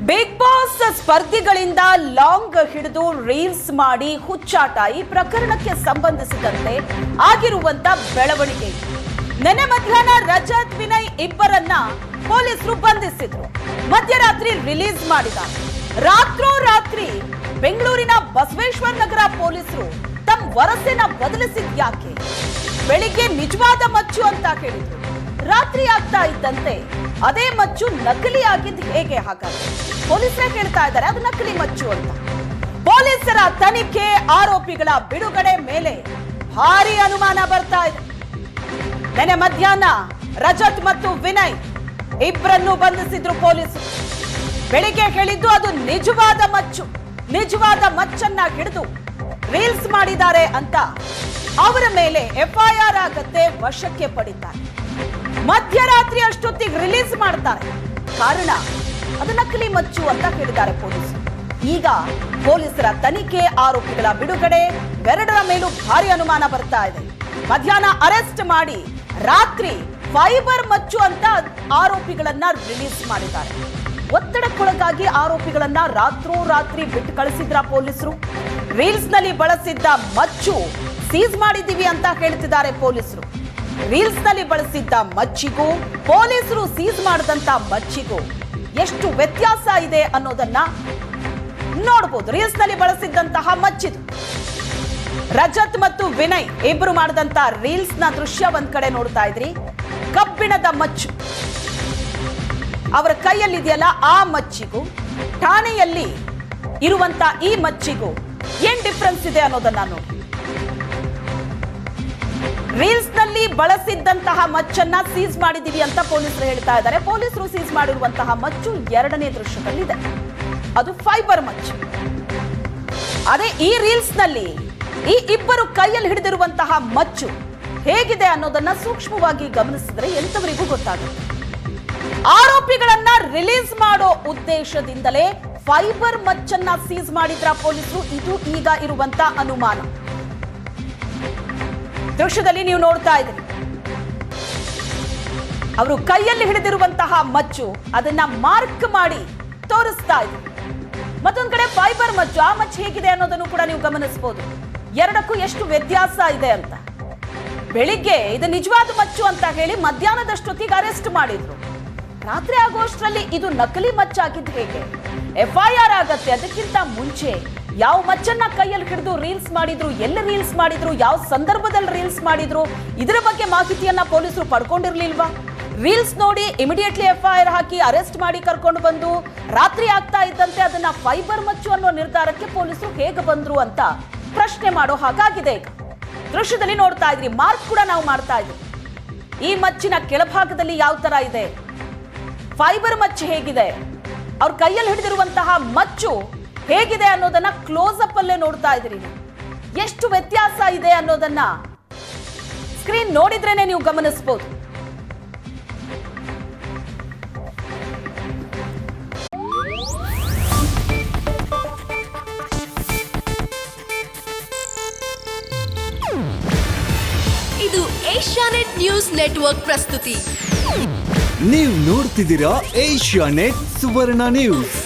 Big boss ಸ್ಪರ್ಧಿಗಳಿಂದ long ಹಿಡಿದು reels ಮಾಡಿ ಹುಚ್ಚಾಟ ಈ ಪ್ರಕರಣಕ್ಕೆ ಸಂಬಂಧಿಸಿದಂತೆ ಆಗಿರುವಂತ ಬೆಳವಣಿಗೆ. ನೆನ್ನೆ ಮಧ್ಯಾಹ್ನ ರಜತ್ ವಿನಯ್ ಇಬ್ಬರನ್ನ ಪೊಲೀಸರು ಬಂಧಿಸಿದ್ರು. ಮಧ್ಯರಾತ್ರಿ ರಿಲೀಸ್ ಮಾಡಿದ್ದಾರೆ. ರಾತ್ರೋರಾತ್ರಿ ಬೆಂಗಳೂರಿನ ಬಸವೇಶ್ವರ ನಗರ ಪೊಲೀಸರು ತಮ್ಮ ವರಸೆನ ಬದಲಿಸಿದ್ಯಾಕೆ? ಬೆಳಿಗ್ಗೆ ನಿಜವಾದ ಮಚ್ಚು ಅಂತ ಹೇಳಿದ್ರು. ರಾತ್ರಿ ಆಗ್ತಾ ಇದ್ದಂತೆ ಅದೇ ಮಚ್ಚು ನಕಲಿ ಆಗಿದ್ದು ಹೇಗೆ? ಹಾಗಾದ್ರೆ ಪೊಲೀಸರೇ ಹೇಳ್ತಾ ಇದ್ದಾರೆ ಅದು ನಕಲಿ ಮಚ್ಚು ಅಂತ. ಪೊಲೀಸರ ತನಿಖೆ, ಆರೋಪಿಗಳ ಬಿಡುಗಡೆ ಮೇಲೆ ಭಾರಿ ಅನುಮಾನ ಬರ್ತಾ ಇದೆ. ನೆನ್ನೆ ಮಧ್ಯಾಹ್ನ ರಜತ್ ಮತ್ತು ವಿನಯ್ ಇಬ್ಬರನ್ನು ಬಂಧಿಸಿದ್ರು ಪೊಲೀಸರು. ಬೆಳಿಗ್ಗೆ ಹೇಳಿದ್ದು ಅದು ನಿಜವಾದ ಮಚ್ಚನ್ನ ಹಿಡಿದು ರೀಲ್ಸ್ ಮಾಡಿದ್ದಾರೆ ಅಂತ ಅವರ ಮೇಲೆ ಎಫ್ಐಆರ್ ಆಗತ್ತೆ, ವಶಕ್ಕೆ ಪಡಿತಾರೆ. ಮಧ್ಯರಾತ್ರಿ ಅಷ್ಟೊತ್ತಿಗೆ ರಿಲೀಸ್ ಮಾಡ್ತಾರೆ. ಕಾರಣ ಅದು ನಕಲಿ ಮಚ್ಚು ಅಂತ ಹೇಳಿದ್ದಾರೆ ಪೊಲೀಸರು. ಈಗ ಪೊಲೀಸರ ತನಿಖೆ, ಆರೋಪಿಗಳ ಬಿಡುಗಡೆ ಎರಡರ ಮೇಲೂ ಭಾರಿ ಅನುಮಾನ ಬರ್ತಾ ಇದೆ. ಮಧ್ಯಾಹ್ನ ಅರೆಸ್ಟ್ ಮಾಡಿ ರಾತ್ರಿ ಫೈಬರ್ ಮಚ್ಚು ಅಂತ ಆರೋಪಿಗಳನ್ನ ರಿಲೀಸ್ ಮಾಡಿದ್ದಾರೆ. ಒತ್ತಡಕ್ಕೊಳಗಾಗಿ ಆರೋಪಿಗಳನ್ನ ರಾತ್ರೋರಾತ್ರಿ ಬಿಟ್ಟು ಕಳಿಸಿದ್ರ ಪೊಲೀಸರು. ರೀಲ್ಸ್ ನಲ್ಲಿ ಬಳಸಿದ್ದ ಮಚ್ಚು ಸೀಸ್ ಮಾಡಿದ್ದೀವಿ ಅಂತ ಹೇಳ್ತಿದ್ದಾರೆ ಪೊಲೀಸರು. ರೀಲ್ಸ್ ನಲ್ಲಿ ಬಳಸಿದ್ದ ಮಚ್ಚಿಗೂ ಪೊಲೀಸರು ಸೀಸ್ ಮಾಡಿದಂತ ಮಚ್ಚಿಗೂ ಎಷ್ಟು ವ್ಯತ್ಯಾಸ ಇದೆ ಅನ್ನೋದನ್ನ ನೋಡಬಹುದು. ರೀಲ್ಸ್ ನಲ್ಲಿ ಬಳಸಿದ್ದಂತಹ ಮಚ್ಚಿದು. ರಜತ್ ಮತ್ತು ವಿನಯ್ ಇಬ್ರು ಮಾಡಿದಂತ ರೀಲ್ಸ್ ನ ದೃಶ್ಯ ಒಂದ್ ಕಡೆ ನೋಡ್ತಾ ಇದ್ರಿ. ಕಬ್ಬಿಣದ ಮಚ್ಚು ಅವರ ಕೈಯಲ್ಲಿದೆಯಲ್ಲ, ಆ ಮಚ್ಚಿಗೂ ಠಾಣೆಯಲ್ಲಿ ಇರುವಂತ ಈ ಮಚ್ಚಿಗೂ ಏನ್ ಡಿಫರೆನ್ಸ್ ಇದೆ ಅನ್ನೋದನ್ನ ನೋಡಿ. ರೀಲ್ಸ್ ನಲ್ಲಿ ಬಳಸಿದ್ದಂತಹ ಮಚ್ಚನ್ನ ಸೀಸ್ ಮಾಡಿದೀವಿ ಅಂತ ಪೊಲೀಸರು ಹೇಳ್ತಾ ಇದ್ದಾರೆ. ಪೊಲೀಸರು ಸೀಸ್ ಮಾಡಿರುವಂತಹ ಮಚ್ಚು ಎರಡನೇ ದೃಶ್ಯದಲ್ಲಿದೆ. ಅದು ಫೈಬರ್ ಮಚ್ಚು. ಅದೇ ಈ ರೀಲ್ಸ್ ನಲ್ಲಿ ಈ ಇಬ್ಬರು ಕೈಯಲ್ಲಿ ಹಿಡಿದಿರುವಂತಹ ಮಚ್ಚು ಹೇಗಿದೆ ಅನ್ನೋದನ್ನ ಸೂಕ್ಷ್ಮವಾಗಿ ಗಮನಿಸಿದ್ರೆ ಎಂತವರಿಗೂ ಗೊತ್ತಾಗುತ್ತೆ. ಆರೋಪಿಗಳನ್ನ ರಿಲೀಸ್ ಮಾಡೋ ಉದ್ದೇಶದಿಂದಲೇ ಫೈಬರ್ ಮಚ್ಚನ್ನ ಸೀಸ್ ಮಾಡಿದ್ರ ಪೊಲೀಸರು. ಇದು ಈಗ ಇರುವಂತ ಅನುಮಾನ. ದೃಶ್ಯದಲ್ಲಿ ನೀವು ನೋಡ್ತಾ ಇದ್ದೀರಿ, ಅವರು ಕೈಯಲ್ಲಿ ಹಿಡಿದಿರುವಂತಹ ಮಚ್ಚು ಅದನ್ನ ಮಾರ್ಕ್ ಮಾಡಿ ತೋರಿಸ್ತಾ ಇದ್ರು. ಮತ್ತೊಂದ್ ಕಡೆ ಫೈಬರ್ ಮಚ್ಚು, ಆ ಮಚ್ಚು ಹೇಗಿದೆ ಅನ್ನೋದನ್ನು ಕೂಡ ನೀವು ಗಮನಿಸಬಹುದು. ಎರಡಕ್ಕೂ ಎಷ್ಟು ವ್ಯತ್ಯಾಸ ಇದೆ ಅಂತ. ಬೆಳಿಗ್ಗೆ ಇದು ನಿಜವಾದ ಮಚ್ಚು ಅಂತ ಹೇಳಿ ಮಧ್ಯಾಹ್ನದಷ್ಟೊತ್ತಿಗೆ ಅರೆಸ್ಟ್ ಮಾಡಿದ್ರು. ರಾತ್ರಿ ಆಗೋಷ್ಟರಲ್ಲಿ ಇದು ನಕಲಿ ಮಚ್ಚಾಗಿದ್ದು ಹೇಗೆ? ಎಫ್ಐಆರ್ ಆಗತ್ತೆ. ಅದಕ್ಕಿಂತ ಮುಂಚೆ ಯಾವ ಮಚ್ಚನ್ನ ಕೈಯಲ್ಲಿ ಹಿಡಿದು ರೀಲ್ಸ್ ಮಾಡಿದ್ರು, ಎಲ್ಲಿ ರೀಲ್ಸ್ ಮಾಡಿದ್ರು, ಯಾವ ಸಂದರ್ಭದಲ್ಲಿ ರೀಲ್ಸ್ ಮಾಡಿದ್ರು, ಇದರ ಬಗ್ಗೆ ಮಾಹಿತಿಯನ್ನ ಪೊಲೀಸರು ಪಡ್ಕೊಂಡಿರ್ಲಿಲ್ವಾ? ರೀಲ್ಸ್ ನೋಡಿ ಇಮಿಡಿಯೇಟ್ಲಿ ಎಫ್ಐಆರ್ ಹಾಕಿ ಅರೆಸ್ಟ್ ಮಾಡಿ ಕರ್ಕೊಂಡು ಬಂದು ರಾತ್ರಿ ಆಗ್ತಾ ಇದ್ದಂತೆ ಅದನ್ನ ಫೈಬರ್ ಮಚ್ಚು ಅನ್ನೋ ನಿರ್ಧಾರಕ್ಕೆ ಪೊಲೀಸರು ಹೇಗೆ ಬಂದ್ರು ಅಂತ ಪ್ರಶ್ನೆ ಮಾಡೋ ಹಾಗಾಗಿದೆ. ಈಗ ದೃಶ್ಯದಲ್ಲಿ ನೋಡ್ತಾ ಇದ್ರಿ, ಮಾರ್ಕ್ ಕೂಡ ನಾವು ಮಾಡ್ತಾ ಇದ್ವಿ. ಈ ಮಚ್ಚಿನ ಕೆಳಭಾಗದಲ್ಲಿ ಯಾವ ತರ ಇದೆ, ಫೈಬರ್ ಮಚ್ಚು ಹೇಗಿದೆ, ಅವ್ರ ಕೈಯಲ್ಲಿ ಹಿಡಿದಿರುವಂತಹ ಮಚ್ಚು ಹೇಗಿದೆ ಅನ್ನೋದನ್ನ ಕ್ಲೋಸ್ ಅಪ್ ಅಲ್ಲೇ ನೋಡ್ತಾ ಇದ್ರಿ. ಎಷ್ಟು ವ್ಯತ್ಯಾಸ ಇದೆ ಅನ್ನೋದನ್ನ ಸ್ಕ್ರೀನ್ ನೋಡಿದ್ರೇನೆ ನೀವು ಗಮನಿಸಬಹುದು. ಇದು ಏಷ್ಯಾನೆಟ್ ನ್ಯೂಸ್ ನೆಟ್ವರ್ಕ್ ಪ್ರಸ್ತುತಿ. ನೀವು ನೋಡ್ತಿದ್ದೀರಾ ಏಷ್ಯಾನೆಟ್ ಸುವರ್ಣ ನ್ಯೂಸ್.